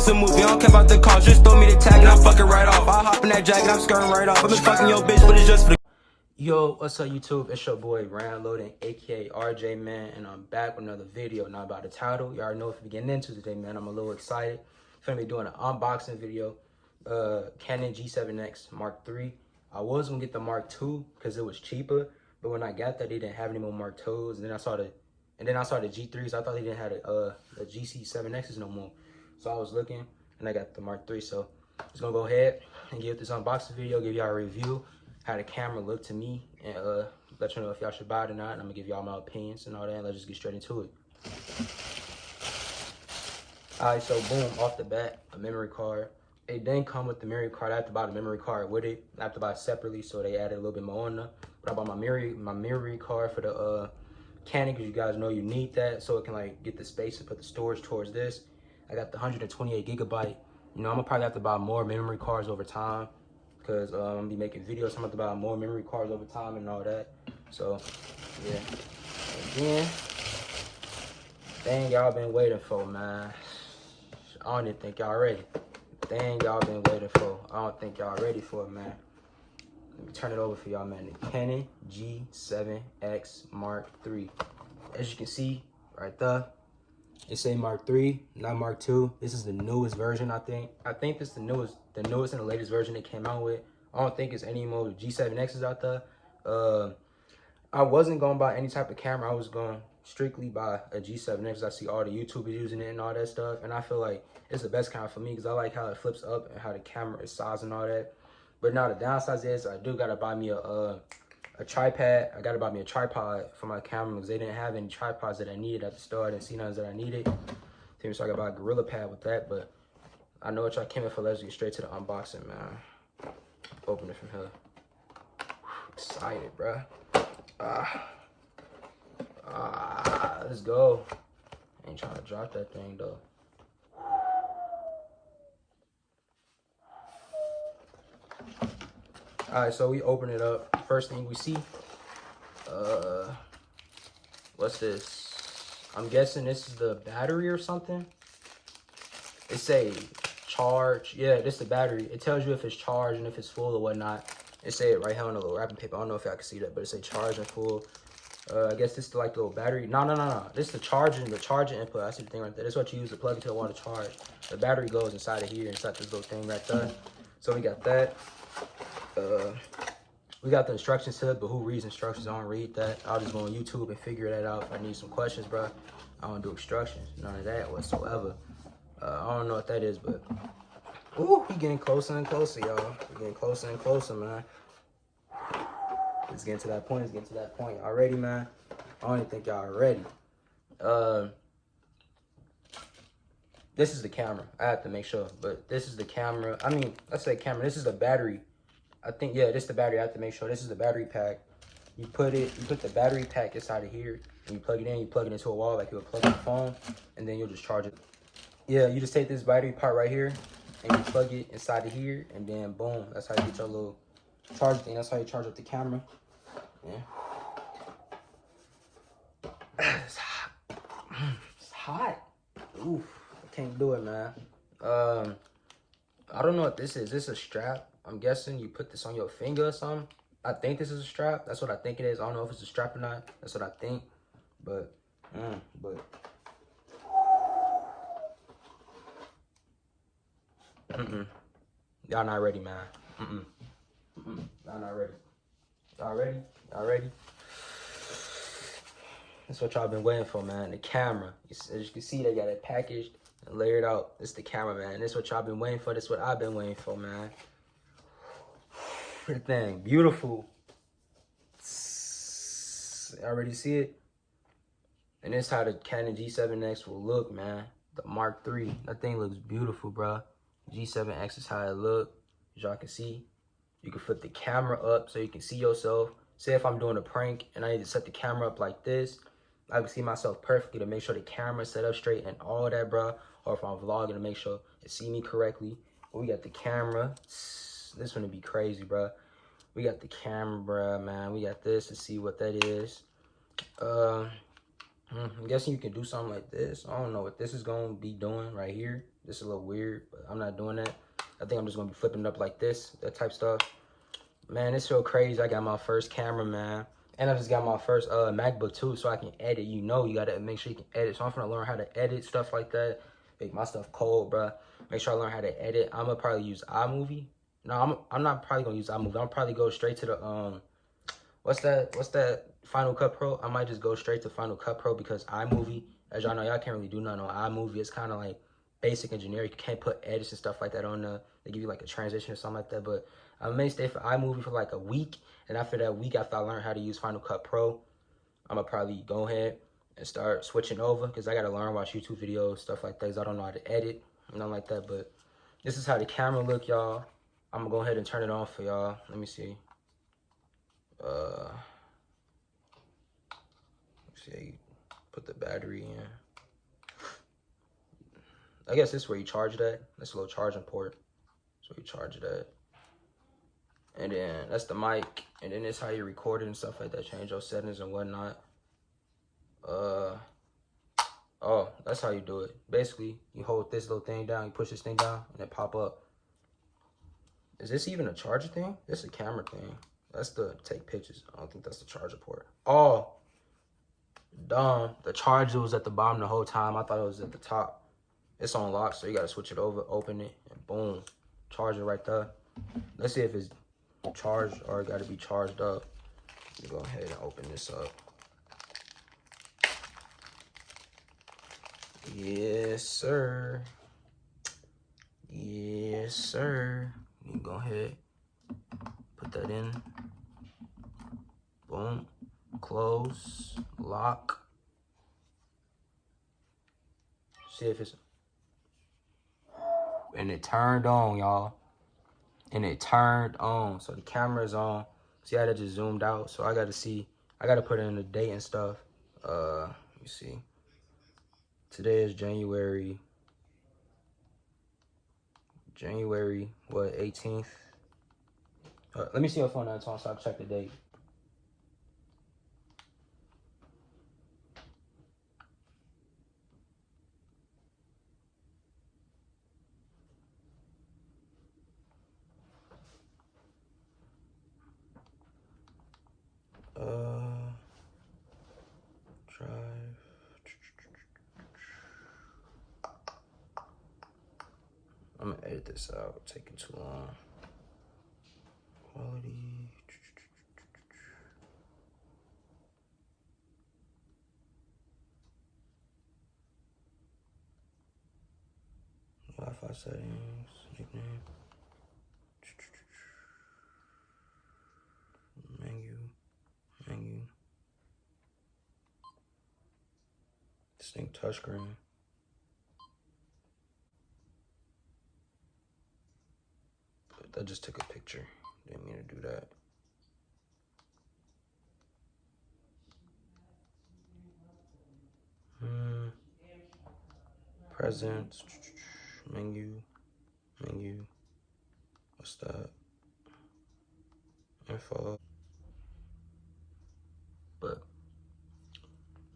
it's a movie. I don't care about the cost. Just throw me the tag and I'm fucking right off. I'll hop in that jacket, I'm skirting right off. I've been fucking your bitch, but it's just for the... Yo, what's up YouTube? It's your boy Ryan Loading, aka RJ man, and I'm back with another video. Now about the title, you already know what we're getting into today, man. I'm a little excited. I'm gonna be doing an unboxing video. Canon G7X Mark III. I was gonna get the Mark II because it was cheaper, but when I got that, they didn't have any more Mark IIs. And then I saw the G3s. I thought they didn't have the GC7Xs no more. So I was looking, and I got the Mark III. So I'm just gonna go ahead and give this unboxing video, give y'all a review, how the camera looked to me, and let you know if y'all should buy it or not. And I'm gonna give y'all my opinions and all that, and let's just get straight into it. Alright, so boom, off the bat, a memory card. It didn't come with the memory card. I have to buy the memory card with it. I have to buy it separately, so they added a little bit more on there. But I bought my memory card for the Canon, because you guys know you need that, so it can like get the space and put the storage towards this. I got the 128 gigabyte. You know, I'm gonna probably have to buy more memory cards over time, because I'm gonna be making videos. So I'm gonna have to buy more memory cards over time and all that. So yeah. Again, thing y'all been waiting for, man. I don't even think y'all ready. Thing y'all been waiting for. I don't think y'all ready for it, man. Let me turn it over for y'all, man. The Canon G7X Mark III. As you can see right there, it say Mark III, not Mark II. This is the newest version, I think. I think this is the newest and the latest version they came out with. I don't think it's any more G7Xs out there. I wasn't going to buy any type of camera. I was going to strictly buy a G7X. I see all the YouTubers using it and all that stuff. And I feel like it's the best camera for me because I like how it flips up and how the camera is sized and all that. But now the downside is I do got to buy me a tripod. I got to buy me a tripod for my camera because they didn't have any tripods that I needed at the store. I didn't see none that I needed. So I got to buy a Gorilla Pad with that. But I know what y'all came in for. Let's get straight to the unboxing, man. Open it from here. Excited, bruh. Let's go. Ain't trying to drop that thing though. Alright, so we open it up. First thing we see, what's this? I'm guessing this is the battery or something. It say charge. Yeah, this is the battery. It tells you if it's charged and if it's full or whatnot. It say it right here on the little wrapping paper. I don't know if y'all can see that, but it say charge and full. I guess this is like the little battery. No. This is the charging input. I see the thing right there. This is what you use to plug into the water charge. The battery goes inside of here, inside this little thing right there. So we got that. We got the instructions to it, but who reads instructions? I don't read that. I'll just go on YouTube and figure that out if I need some questions, bro. I don't do instructions. None of that whatsoever. I don't know what that is, but ooh, we getting closer and closer, y'all. We're getting closer and closer, man. It's getting to that point. It's getting to that point already, man. I don't even think y'all are ready. This is the camera. I have to make sure, but this is the camera. I mean, let's say camera. This is the battery. I think, yeah, this is the battery. I have to make sure. This is the battery pack. You put the battery pack inside of here, and you plug it in. You plug it into a wall like you would plug in a phone, and then you'll just charge it. Yeah, you just take this battery part right here, and you plug it inside of here, and then boom. That's how you get your little charge thing. That's how you charge up the camera. Yeah. It's hot. It's hot. Oof. I can't do it, man. I don't know what this is. This is a strap. I'm guessing you put this on your finger or something. I think this is a strap. That's what I think it is. I don't know if it's a strap or not. That's what I think. But y'all not ready, man. Y'all not ready. Y'all ready? Y'all ready? That's what y'all been waiting for, man. The camera. As you can see, they got it packaged and layered out. It's the camera, man. This is what y'all been waiting for. This is what I've been waiting for, man. That thing, beautiful. I already see it. And this is how the Canon G7X will look, man. The Mark III. That thing looks beautiful, bro. G7X is how it look. As y'all can see. You can flip the camera up so you can see yourself. Say if I'm doing a prank and I need to set the camera up like this, I can see myself perfectly to make sure the camera is set up straight and all of that, bro. Or if I'm vlogging to make sure it see me correctly. We got the camera. This one to be crazy, bro. We got the camera, bro, man. We got this to see what that is. I'm guessing you can do something like this. I don't know what this is going to be doing right here. This is a little weird, but I'm not doing that. I think I'm just gonna be flipping it up like this, that type stuff. Man, it's so crazy. I got my first camera, man. And I just got my first MacBook too, so I can edit. You know, you gotta make sure you can edit. So I'm gonna learn how to edit stuff like that. Make my stuff cold, bruh. Make sure I learn how to edit. I'm gonna probably use iMovie. No, I'm not probably gonna use iMovie. I'll probably go straight to the what's that Final Cut Pro? I might just go straight to Final Cut Pro because iMovie, as y'all know, y'all can't really do nothing on iMovie. It's kind of like basic and generic. You can't put edits and stuff like that on the. They give you like a transition or something like that. But I may stay for iMovie for like a week, and after that week, after I learn how to use Final Cut Pro, I'm gonna probably go ahead and start switching over because I gotta learn, watch YouTube videos, stuff like that. 'Cause I don't know how to edit, nothing like that. But this is how the camera look, y'all. I'm gonna go ahead and turn it on for y'all. Let me see. Let's see. Put the battery in. I guess this is where you charge that. That's a little charging port. So you charge that. And then that's the mic. And then it's how you record it and stuff like that. Change your settings and whatnot. Oh, that's how you do it. Basically, you hold this little thing down, you push this thing down, and it pop up. Is this even a charger thing? This is a camera thing. That's the take pictures. I don't think that's the charger port. Oh, dumb. The charger was at the bottom the whole time. I thought it was at the top. It's on lock, so you gotta switch it over, open it, and boom. Charger right there. Let's see if it's charged or it gotta be charged up. Let me go ahead and open this up. Yes, sir. Yes, sir. You go ahead, put that in. Boom. Close. Lock. See if it's... And it turned on, y'all. And it turned on. So the camera is on. See how that just zoomed out? So I gotta see. I gotta put in the date and stuff. Let me see. Today is January what, 18th? Let me see your phone now, so I can check the date. Drive. I'm gonna edit this out. Taking too long. Quality. Wi-Fi settings. Nickname. Menu. Distinct touchscreen. I just took a picture. Didn't mean to do that. Presents. Menu. What's that? Info. But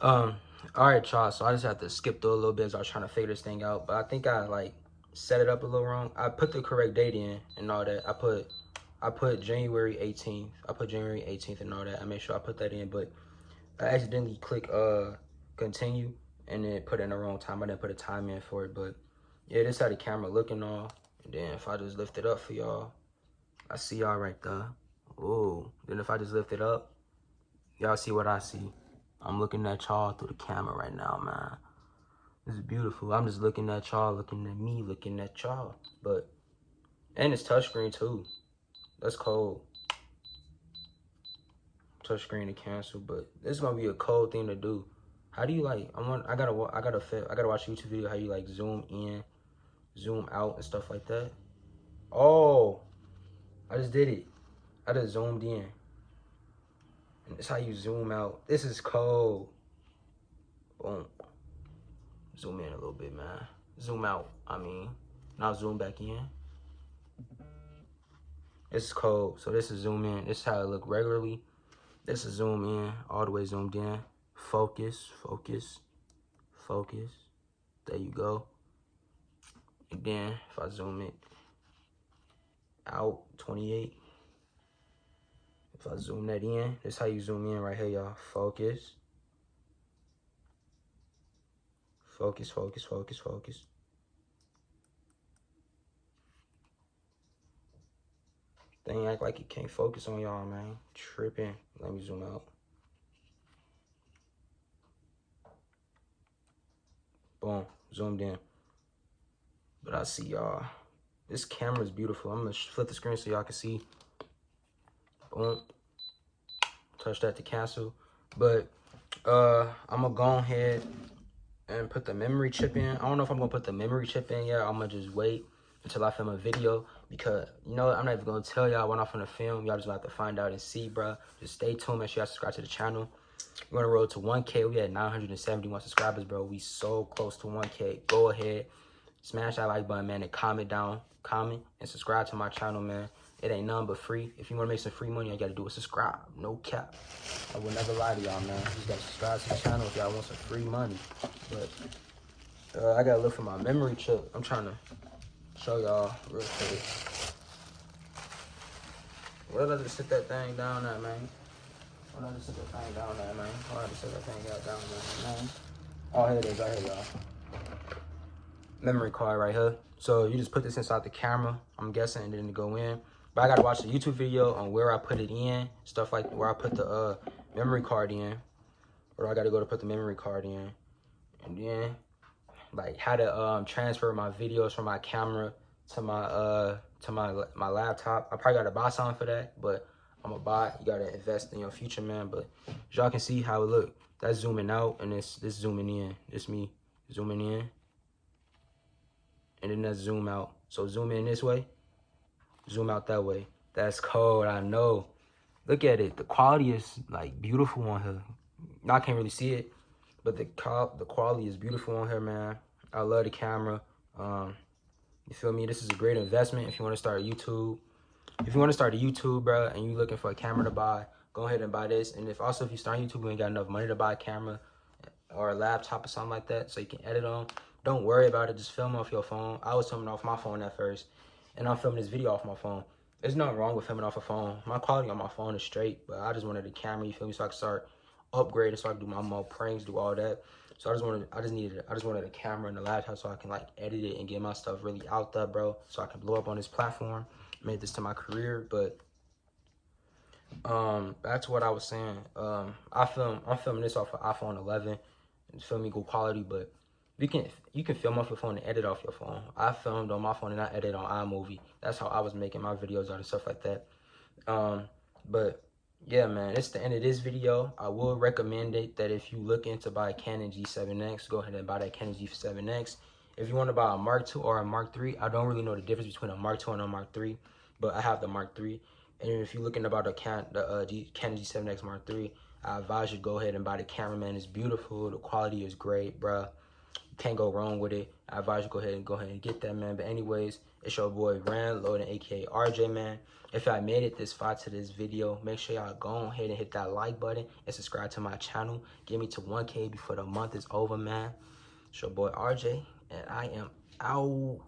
all right, y'all. So I just have to skip through a little bit as I was trying to figure this thing out. But I think I like set it up a little wrong. I put the correct date in and all that. I put January 18th. I put January 18th and all that. I made sure I put that in, but I accidentally click continue and then put in the wrong time. I didn't put a time in for it, but yeah, this how the camera looking all. And then if I just lift it up for y'all, I see y'all right there. Ooh. Then if I just lift it up, y'all see what I see. I'm looking at y'all through the camera right now, man. This is beautiful. I'm just looking at y'all, looking at me, looking at y'all. But, and it's touchscreen too. That's cold. Touchscreen to cancel, but this is gonna be a cold thing to do. How do you like? I gotta watch YouTube video how you like zoom in, zoom out, and stuff like that. Oh, I just did it. I just zoomed in. And that's how you zoom out. This is cold. Boom. Zoom in a little bit, man. Zoom out. I mean, now zoom back in. This is cold. So this is zoom in. This is how it look regularly. This is zoom in, all the way zoomed in. Focus. There you go. And then if I zoom it out, 28. If I zoom that in, this is how you zoom in right here, y'all. Focus. Focus, focus, focus, focus. Thing act like it can't focus on y'all, man. Tripping. Let me zoom out. Boom. Zoomed in. But I see y'all. This camera is beautiful. I'm gonna flip the screen so y'all can see. Boom. Touch that to cancel. But I'm gonna go ahead and put the memory chip in. I don't know if I'm gonna put the memory chip in yet. I'm gonna just wait until I film a video, because you know I'm not even gonna tell y'all when I'm gonna film. Y'all just gonna have to find out and see, bro. Just stay tuned. Make sure y'all subscribe to the channel. We're gonna roll to 1K. We had 971 subscribers, bro. We so close to 1K. Go ahead, smash that like button, man, and comment and subscribe to my channel, man. It ain't nothing but free. If you want to make some free money, all you got to do is subscribe. No cap. I will never lie to y'all, man. You just got to subscribe to the channel if y'all want some free money. But I got to look for my memory chip. I'm trying to show y'all real quick. Where did I just sit that thing down at, man? Where did I just sit that thing down at, man? Where did I just sit that thing down at, man? Oh, here it is right here, y'all. Memory card right here. So you just put this inside the camera, I'm guessing, and then to go in. But I gotta watch the YouTube video on where I put it in, stuff like where I put the memory card in, or I gotta go to put the memory card in, and then like how to transfer my videos from my camera to my laptop. I probably gotta buy something for that, but I'm gonna buy it. You gotta invest in your future, man. But as y'all can see how it look, that's zooming out, and this zooming in. This me zooming in, and then that's zoom out. So zoom in this way, zoom out that way. That's cold, I know. Look at it. The quality is like beautiful on here. I can't really see it, but the quality is beautiful on here, man. I love the camera. You feel me? This is a great investment if you want to start YouTube. If you want to start a YouTube, bro, and you're looking for a camera to buy, go ahead and buy this. And if you start YouTube and ain't got enough money to buy a camera or a laptop or something like that so you can edit on, don't worry about it. Just film off your phone. I was filming off my phone at first, and I'm filming this video off my phone. There's nothing wrong with filming off a phone. My quality on my phone is straight, but I just wanted a camera, you feel me, so I could start upgrading, so I could do my more pranks, do all that. So I just wanted a camera and a laptop so I can like edit it and get my stuff really out there, bro, so I can blow up on this platform. Made this to my career. But back to what I was saying. I'm filming this off of iPhone 11. It's filming good quality, but you can film off your phone and edit off your phone. I filmed on my phone and I edited on iMovie. That's how I was making my videos out and stuff like that. But yeah, man, it's the end of this video. I will recommend it that if you looking to buy a Canon G7X, go ahead and buy that Canon G7X. If you want to buy a Mark II or a Mark III, I don't really know the difference between a Mark II and a Mark III, but I have the Mark III. And if you're looking about the Canon G7X Mark III, I advise you to go ahead and buy the camera, man. It's beautiful. The quality is great, bruh. Can't go wrong with it. I advise you go ahead and get that, man. But anyways, it's your boy Rand Loading, aka RJ, man. If I made it this far to this video, make sure y'all go ahead and hit that like button and subscribe to my channel. Get me to 1K before the month is over, man. It's your boy RJ, and I am out.